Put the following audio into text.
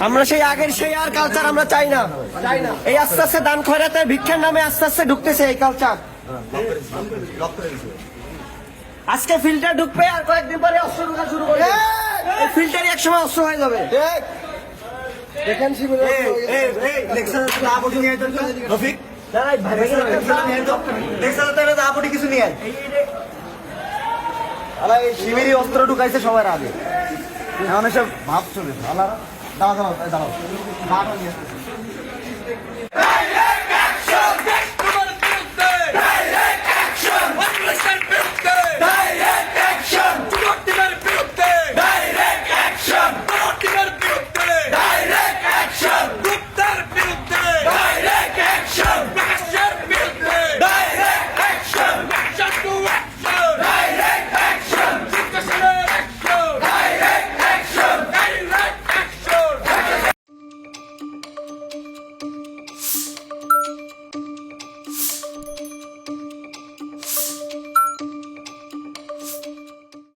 আমরা সেই আগের সেই আর কালচার আমরা চাই না। এই আস্তে আস্তে দান খয়রাতে ভিক্ষার নামে আস্তে আস্তে ঢুকতেছে এই কালচার। আজকে ফিল্টার ঢুকবে আর কয়েকদিন পরে অস্ত্র ঢুকা শুরু করবে। এই ফিল্টারই একসময় অস্ত্র হয়ে যাবে। দেখেন কিছু নিয়ে শিবিরই অস্ত্র ঢুকাইছে সবার আগে। এখন এসব ভাব চলে দাঁড়াও